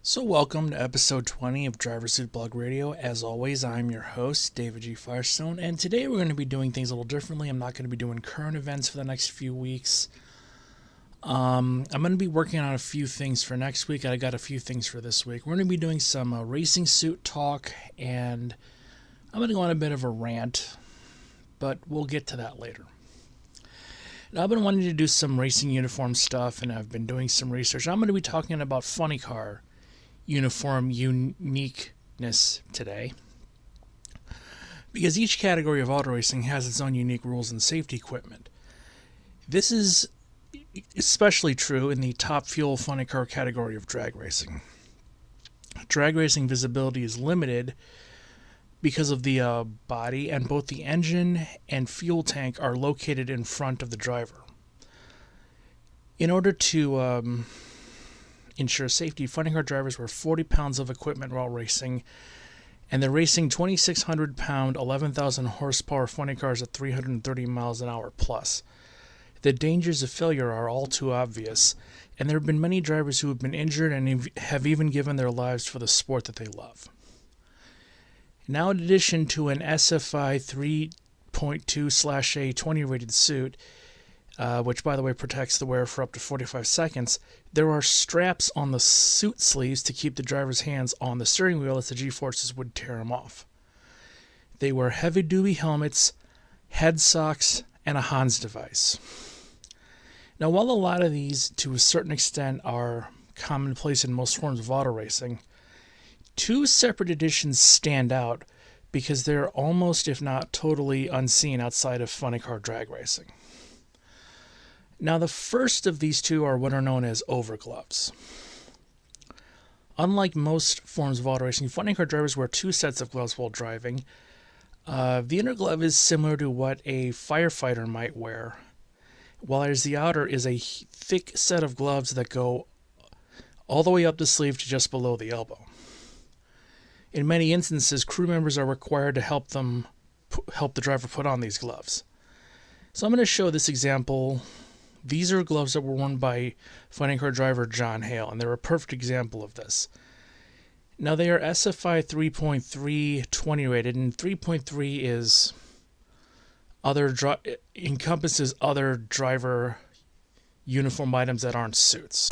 So welcome to episode 20 of Driver Suit Blog Radio. As always, I'm your host, David G. Firestone, and today we're going to be doing things a little differently. I'm not going to be doing current events for the next few weeks. I'm going to be working on a few things for next week. I got a few things for this week. We're going to be doing some racing suit talk, and I'm going to go on a bit of a rant, but we'll get to that later. Now, I've been wanting to do some racing uniform stuff, and I've been doing some research. I'm going to be talking about funny car uniform uniqueness today, because each category of auto racing has its own unique rules and safety equipment. This is especially true in the top fuel funny car category of drag racing. Drag racing visibility is limited because of the body, and both the engine and fuel tank are located in front of the driver. In order to ensure safety, funny car drivers wear 40 pounds of equipment while racing, and they're racing 2,600 pound, 11,000 horsepower funny cars at 330 miles an hour plus. The dangers of failure are all too obvious, and there have been many drivers who have been injured and have even given their lives for the sport that they love. Now, in addition to an SFI 3.2/A20 rated suit, which, by the way, protects the wearer for up to 45 seconds, there are straps on the suit sleeves to keep the driver's hands on the steering wheel as the G-forces would tear them off. They wear heavy-duty helmets, head socks, and a Hans device. Now, while a lot of these, to a certain extent, are commonplace in most forms of auto racing, two separate editions stand out because they're almost, if not totally, unseen outside of funny car drag racing. Now, the first of these two are what are known as overgloves. Unlike most forms of auto racing, funny car drivers wear two sets of gloves while driving. The inner glove is similar to what a firefighter might wear, whereas the outer is a thick set of gloves that go all the way up the sleeve to just below the elbow. In many instances, crew members are required to help the driver put on these gloves. So I'm going to show this example. These are gloves that were worn by funny car driver John Hale, and they're a perfect example of this. Now, they are SFI 3.3/20 rated, and 3.3 is encompasses other driver uniform items that aren't suits.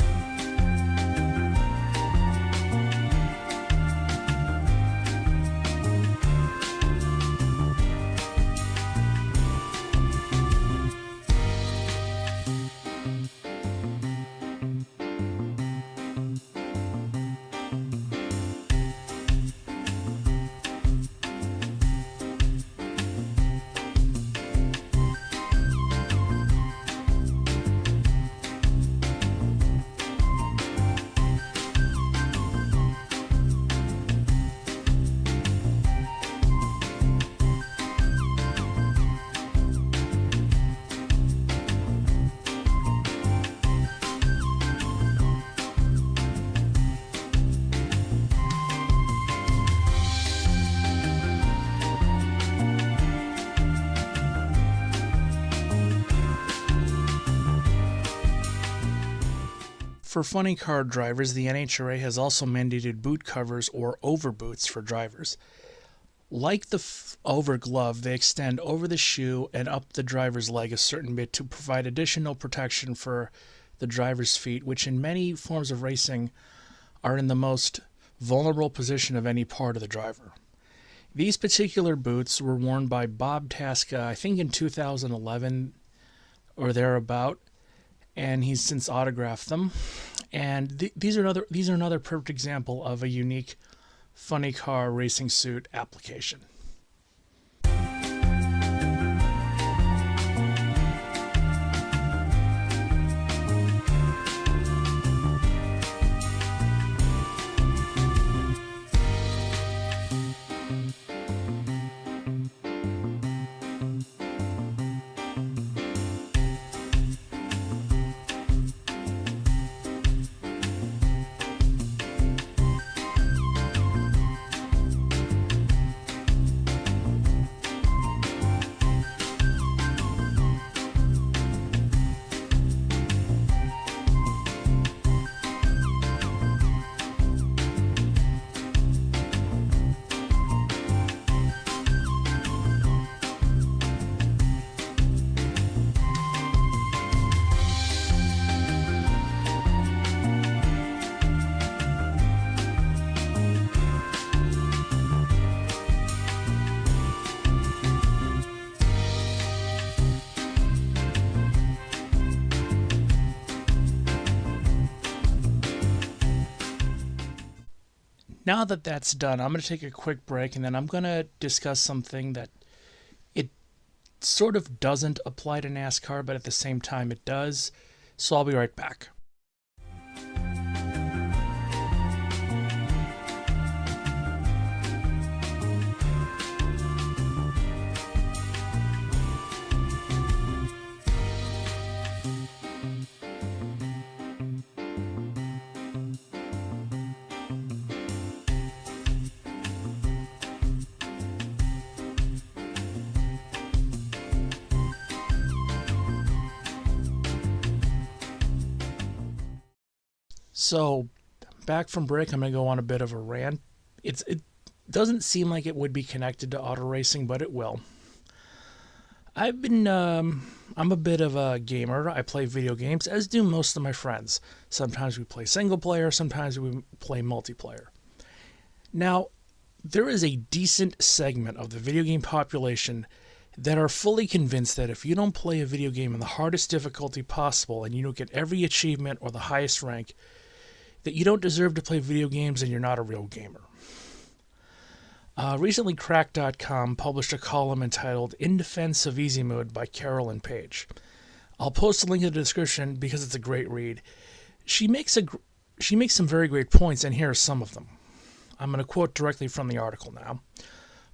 For funny car drivers, the NHRA has also mandated boot covers or overboots for drivers. Like the over glove, they extend over the shoe and up the driver's leg a certain bit to provide additional protection for the driver's feet, which in many forms of racing are in the most vulnerable position of any part of the driver. These particular boots were worn by Bob Tasca, I think in 2011 or thereabout, and he's since autographed them. And these are another perfect example of a unique funny car racing suit application. Now that that's done, I'm going to take a quick break and then I'm going to discuss something that it sort of doesn't apply to NASCAR, but at the same time it does. So I'll be right back. So, back from break, I'm going to go on a bit of a rant. It doesn't seem like it would be connected to auto racing, but it will. I'm a bit of a gamer. I play video games, as do most of my friends. Sometimes we play single player, sometimes we play multiplayer. Now, there is a decent segment of the video game population that are fully convinced that if you don't play a video game in the hardest difficulty possible and you don't get every achievement or the highest rank, that you don't deserve to play video games and you're not a real gamer. Recently, Crack.com published a column entitled In Defense of Easy Mode by Carolyn Page. I'll post a link in the description because it's a great read. She makes some very great points, and here are some of them. I'm going to quote directly from the article now.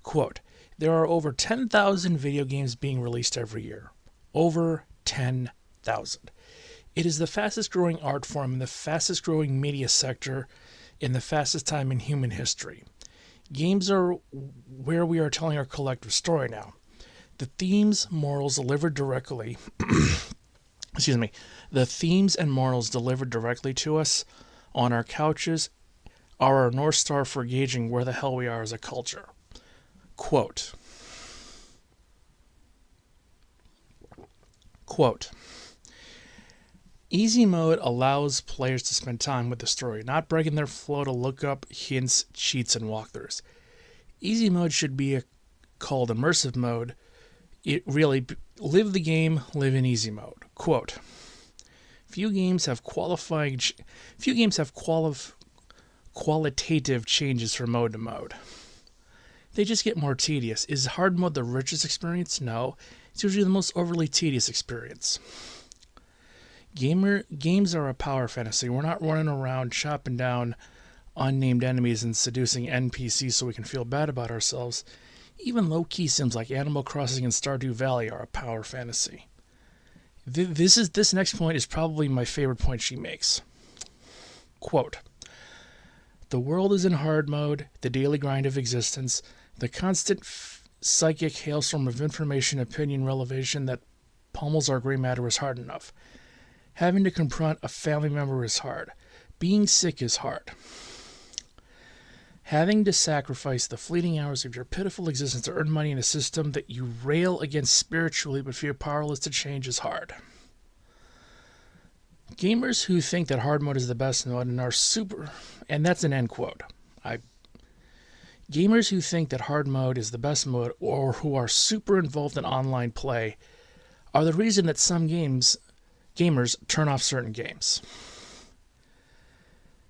Quote, there are over 10,000 video games being released every year. Over 10,000. It is the fastest growing art form in the fastest growing media sector in the fastest time in human history. Games are where we are telling our collective story now. The themes, morals delivered directly the themes and morals delivered directly to us on our couches are our North Star for gauging where the hell we are as a culture. Quote, easy mode allows players to spend time with the story, not breaking their flow to look up hints, cheats, and walkthroughs. Easy mode should be called immersive mode. It really live the game, live in easy mode. Quote, few games have qualitative changes from mode to mode. They just get more tedious. Is hard mode the richest experience? No. It's usually the most overly tedious experience. Games are a power fantasy. We're not running around chopping down unnamed enemies and seducing NPCs so we can feel bad about ourselves. Even low-key sims like Animal Crossing and Stardew Valley are a power fantasy. This next point is probably my favorite point she makes. Quote, the world is in hard mode, the daily grind of existence, the constant psychic hailstorm of information, opinion, revelation that pummels our gray matter is hard enough. Having to confront a family member is hard. Being sick is hard. Having to sacrifice the fleeting hours of your pitiful existence to earn money in a system that you rail against spiritually but feel powerless to change is hard. Gamers who think that hard mode is the best mode and are super... And that's an end quote. Gamers who think that hard mode is the best mode or who are super involved in online play are the reason that some gamers turn off certain games.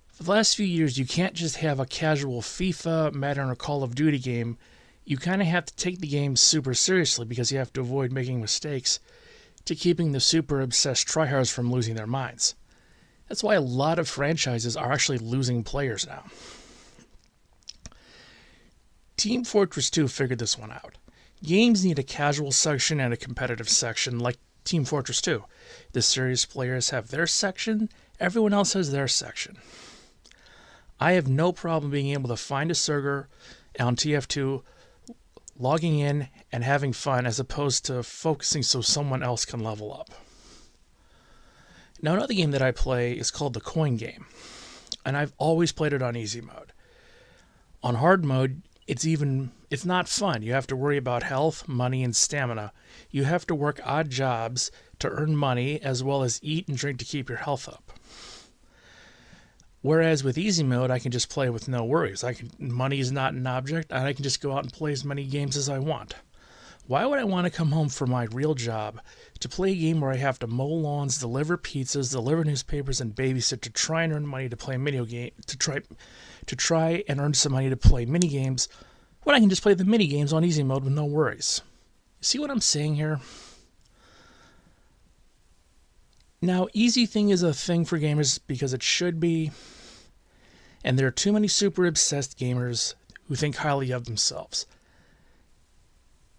For the last few years, you can't just have a casual FIFA, Madden, or Call of Duty game. You kind of have to take the game super seriously because you have to avoid making mistakes to keeping the super obsessed tryhards from losing their minds. That's why a lot of franchises are actually losing players now. Team Fortress 2 figured this one out. Games need a casual section and a competitive section like Team Fortress 2. The serious players have their section, everyone else has their section. I have no problem being able to find a server on TF2, logging in and having fun as opposed to focusing so someone else can level up. Now, another game that I play is called the Coin Game, and I've always played it on easy mode. On hard mode, it's not fun. You have to worry about health, money, and stamina. You have to work odd jobs to earn money as well as eat and drink to keep your health up. Whereas with easy mode, I can just play with no worries. Money is not an object, and I can just go out and play as many games as I want. Why would I want to come home from my real job to play a game where I have to mow lawns, deliver pizzas, deliver newspapers, and babysit to try and earn money to play a video game to try and earn some money to play mini games when I can just play the mini games on easy mode with no worries? See what I'm saying here? Now, easy thing is a thing for gamers because it should be, and there are too many super obsessed gamers who think highly of themselves.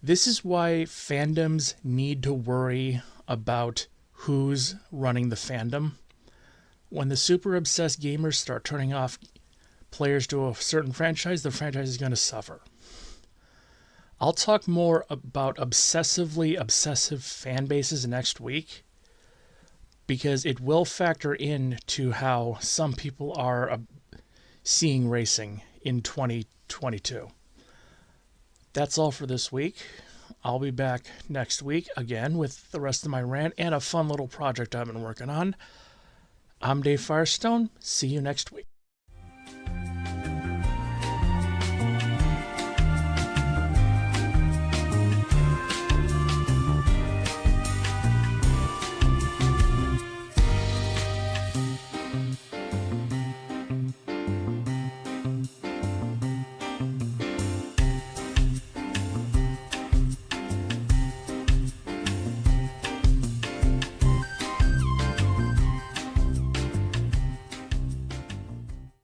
This is why fandoms need to worry about who's running the fandom. When the super obsessed gamers start turning off players to a certain franchise, the franchise is going to suffer. I'll talk more about obsessively obsessive fan bases next week because it will factor into how some people are seeing racing in 2022. That's all for this week. I'll be back next week again with the rest of my rant and a fun little project I've been working on. I'm Dave Firestone. See you next week.